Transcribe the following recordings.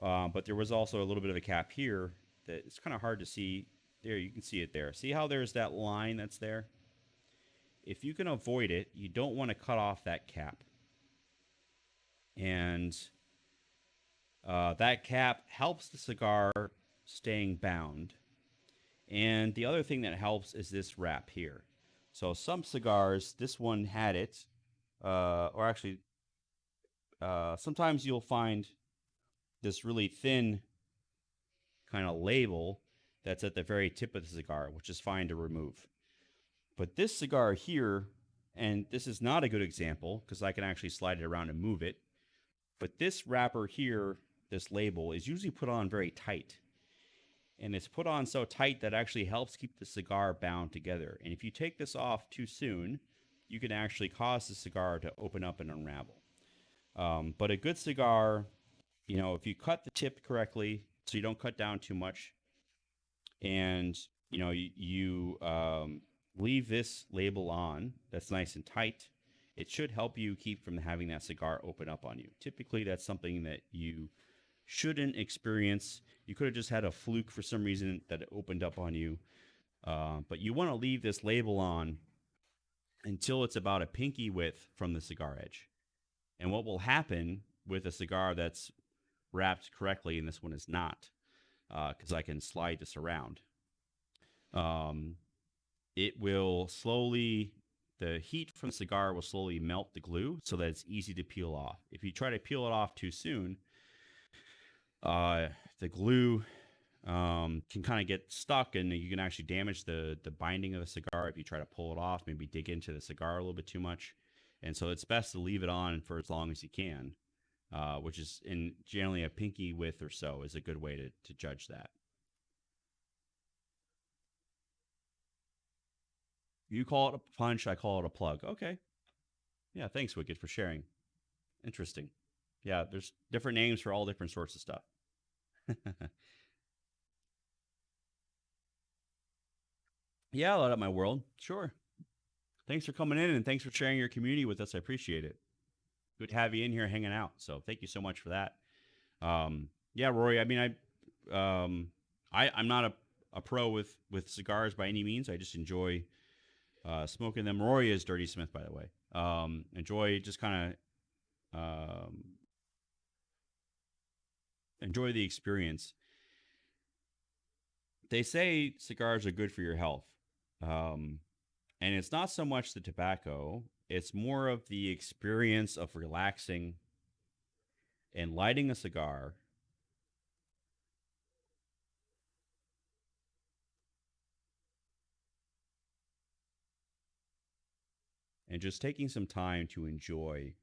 But there was also a little bit of a cap here that it's kind of hard to see. There, you can see it there. See how there's that line that's there? If you can avoid it, you don't want to cut off that cap. And that cap helps the cigar staying bound. And the other thing that helps is this wrap here. So some cigars, this one had it, or actually, sometimes you'll find this really thin kind of label that's at the very tip of the cigar, which is fine to remove. But this cigar here, and this is not a good example because I can actually slide it around and move it. But this wrapper here, this label, is usually put on very tight. And it's put on so tight that actually helps keep the cigar bound together. And if you take this off too soon, you can actually cause the cigar to open up and unravel. But a good cigar, if you cut the tip correctly, so you don't cut down too much, and you leave this label on that's nice and tight, it should help you keep from having that cigar open up on you. Typically, that's something that you shouldn't experience. You could have just had a fluke for some reason that it opened up on you. But you want to leave this label on until it's about a pinky width from the cigar edge. And what will happen with a cigar that's wrapped correctly, and this one is not, because I can slide this around, um, it will slowly, the heat from the cigar will slowly melt the glue so that it's easy to peel off. If you try to peel it off too soon, uh, the glue can kind of get stuck, and you can actually damage the binding of the cigar if you try to pull it off. Maybe dig into the cigar a little bit too much, and so it's best to leave it on for as long as you can, which is in generally a pinky width or so is a good way to judge that. You call it a punch, I call it a plug. Okay, yeah, thanks Wicked for sharing. Interesting. Yeah, there's different names for all different sorts of stuff. Yeah, light up my world. Sure. Thanks for coming in and thanks for sharing your community with us. I appreciate it. Good to have you in here hanging out. So thank you so much for that. Yeah, Rory. I mean, I'm not a pro with cigars by any means. I just enjoy smoking them. Rory is Dirty Smith, by the way. Enjoy just kind of enjoy the experience. They say cigars are good for your health, um, and it's not so much the tobacco. It's more of the experience of relaxing and lighting a cigar and just taking some time to enjoy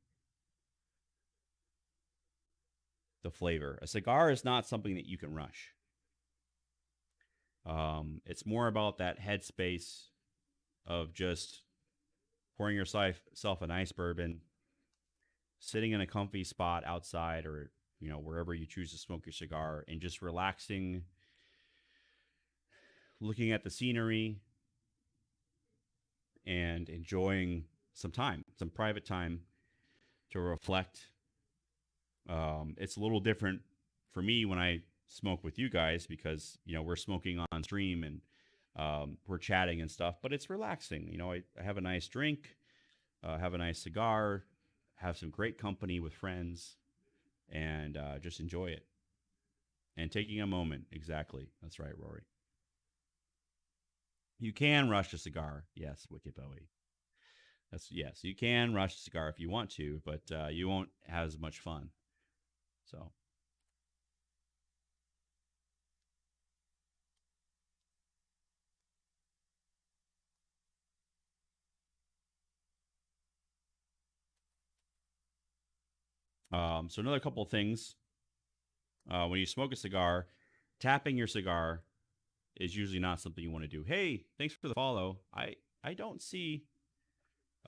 the flavor. A cigar is not something that you can rush. It's more about that headspace of just pouring yourself a nice bourbon, sitting in a comfy spot outside or wherever you choose to smoke your cigar, and just relaxing, looking at the scenery, and enjoying some private time to reflect. It's a little different for me when I smoke with you guys because we're smoking on stream and we're chatting and stuff, but it's relaxing. I have a nice drink, have a nice cigar, have some great company with friends, and just enjoy it and taking a moment. Exactly, that's right, Rory. You can rush a cigar, yes, Wicked Bowie. That's yes, you can rush a cigar if you want to, but you won't have as much fun. So so another couple of things. When you smoke a cigar, tapping your cigar is usually not something you want to do. Hey, thanks for the follow. I don't see.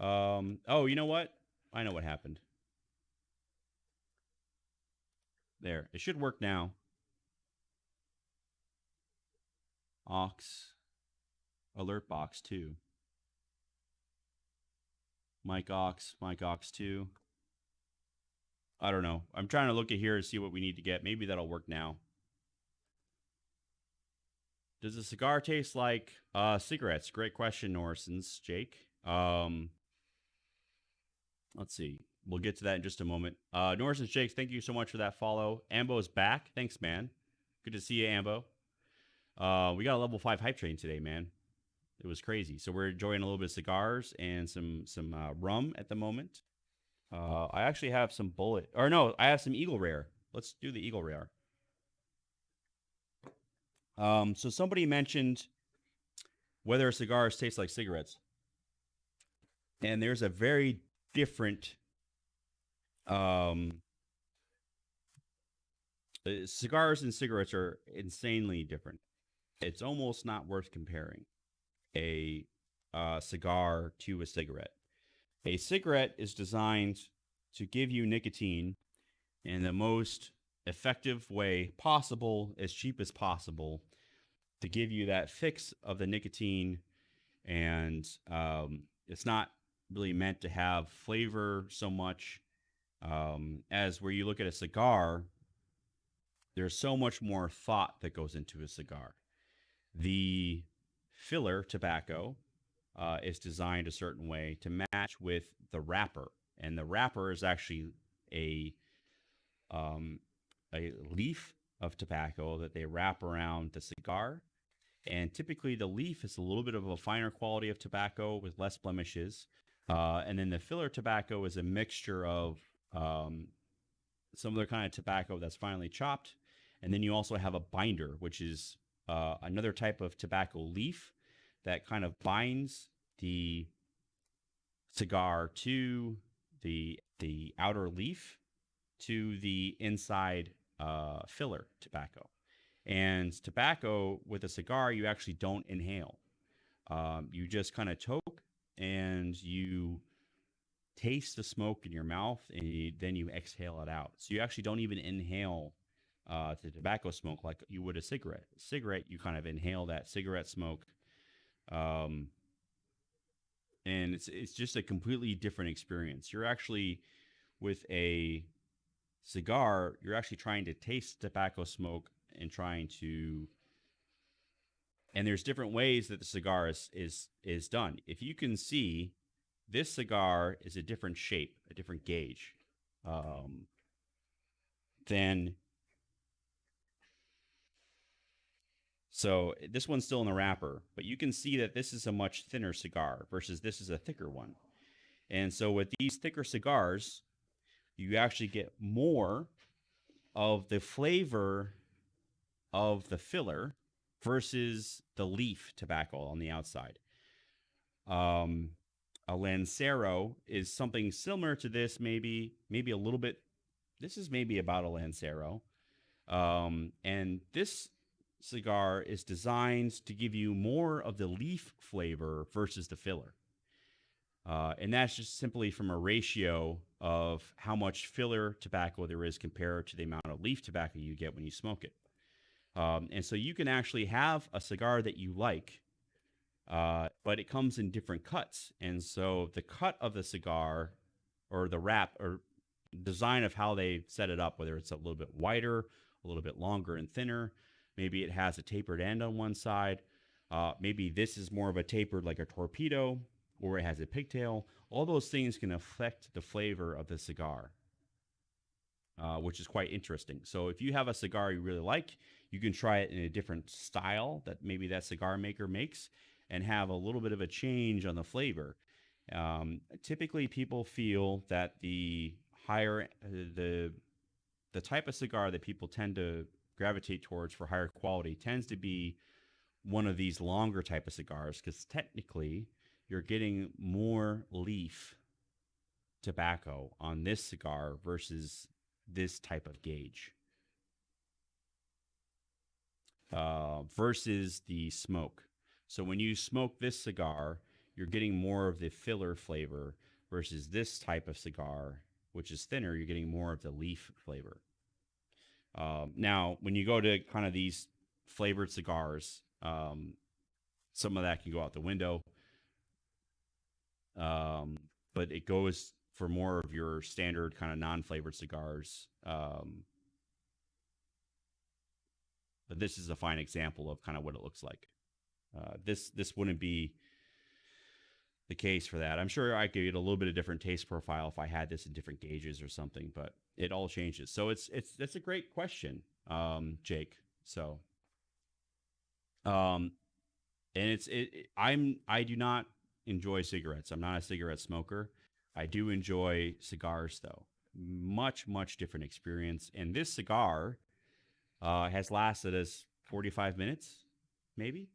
Oh, you know what? I know what happened. There, it should work now. Aux alert box two. Mike Aux two. I don't know. I'm trying to look at here to see what we need to get. Maybe that'll work now. Does a cigar taste like cigarettes? Great question, Norrison's Jake. Let's see. We'll get to that in just a moment. Norrison's Jake, thank you so much for that follow. Ambo's back. Thanks, man. Good to see you, Ambo. We got a level 5 hype train today, man. It was crazy. So we're enjoying a little bit of cigars and some rum at the moment. I actually have some bullet, or no, I have some Eagle Rare. Let's do the Eagle Rare. So somebody mentioned whether cigars taste like cigarettes, and there's a very different cigars and cigarettes are insanely different. It's almost not worth comparing a cigar to a cigarette. A cigarette is designed to give you nicotine in the most effective way possible, as cheap as possible, to give you that fix of the nicotine. And it's not really meant to have flavor so much as where you look at a cigar, there's so much more thought that goes into a cigar. The filler tobacco is designed a certain way to match with the wrapper, and the wrapper is actually a leaf of tobacco that they wrap around the cigar. And typically, the leaf is a little bit of a finer quality of tobacco with less blemishes. And then the filler tobacco is a mixture of some other kind of tobacco that's finely chopped. And then you also have a binder, which is another type of tobacco leaf that kind of binds the cigar to the outer leaf to the inside filler tobacco. And tobacco with a cigar, you actually don't inhale. You just kind of toke and you taste the smoke in your mouth, and then you exhale it out. So you actually don't even inhale the tobacco smoke like you would a cigarette. A cigarette, you kind of inhale that cigarette smoke. And it's just a completely different experience. You're actually with a cigar, you're actually trying to taste tobacco smoke and trying to. And there's different ways that the cigar is done. If you can see, this cigar is a different shape, a different gauge than. So this one's still in the wrapper, but you can see that this is a much thinner cigar versus this is a thicker one. And so with these thicker cigars, you actually get more of the flavor of the filler versus the leaf tobacco on the outside. A Lancero is something similar to this, maybe a little bit. This is maybe about a Lancero. And this cigar is designed to give you more of the leaf flavor versus the filler. And that's just simply from a ratio of how much filler tobacco there is compared to the amount of leaf tobacco you get when you smoke it. And so you can actually have a cigar that you like, but it comes in different cuts. And so the cut of the cigar or the wrap or design of how they set it up, whether it's a little bit wider, a little bit longer and thinner, maybe it has a tapered end on one side. Maybe this is more of a tapered like a torpedo, or it has a pigtail. All those things can affect the flavor of the cigar, which is quite interesting. So if you have a cigar you really like, you can try it in a different style that maybe that cigar maker makes and have a little bit of a change on the flavor. Typically, people feel that the higher the type of cigar that people tend to gravitate towards for higher quality tends to be one of these longer type of cigars, because technically you're getting more leaf tobacco on this cigar versus this type of gauge versus the smoke. So when you smoke this cigar, you're getting more of the filler flavor versus this type of cigar, which is thinner, you're getting more of the leaf flavor. Now, when you go to kind of these flavored cigars, some of that can go out the window. But it goes for more of your standard kind of non-flavored cigars. But this is a fine example of kind of what it looks like. This wouldn't be the case for that. I'm sure I could get a little bit of different taste profile if I had this in different gauges or something, but it all changes. So it's that's a great question, Jake. So um, and I do not enjoy cigarettes. I'm not a cigarette smoker. I do enjoy cigars though. Much different experience. And this cigar has lasted us 45 minutes, maybe.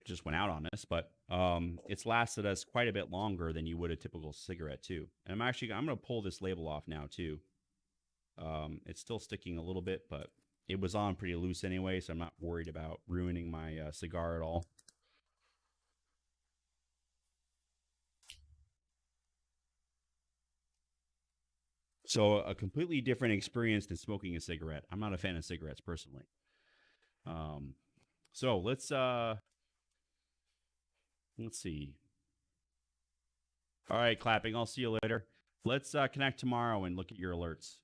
Just went out on us, but it's lasted us quite a bit longer than you would a typical cigarette too. And I'm going to pull this label off now too. It's still sticking a little bit, but it was on pretty loose anyway, so I'm not worried about ruining my cigar at all. So a completely different experience than smoking a cigarette. I'm not a fan of cigarettes personally. Um, so let's see. All right, clapping. I'll see you later. Let's connect tomorrow and look at your alerts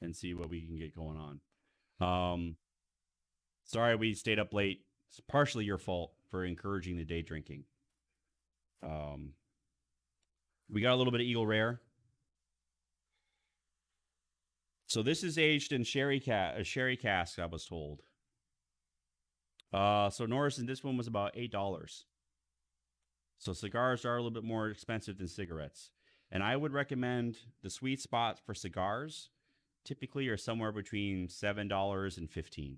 and see what we can get going on. Sorry we stayed up late. It's partially your fault for encouraging the day drinking. Um, we got a little bit of Eagle Rare. So this is aged in a sherry cask, I was told. So Norris, and this one was about $8. So cigars are a little bit more expensive than cigarettes. And I would recommend the sweet spot for cigars typically are somewhere between $7 and 15.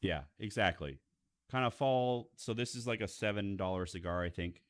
Yeah, exactly. Kind of fall. So this is like a $7 cigar, I think.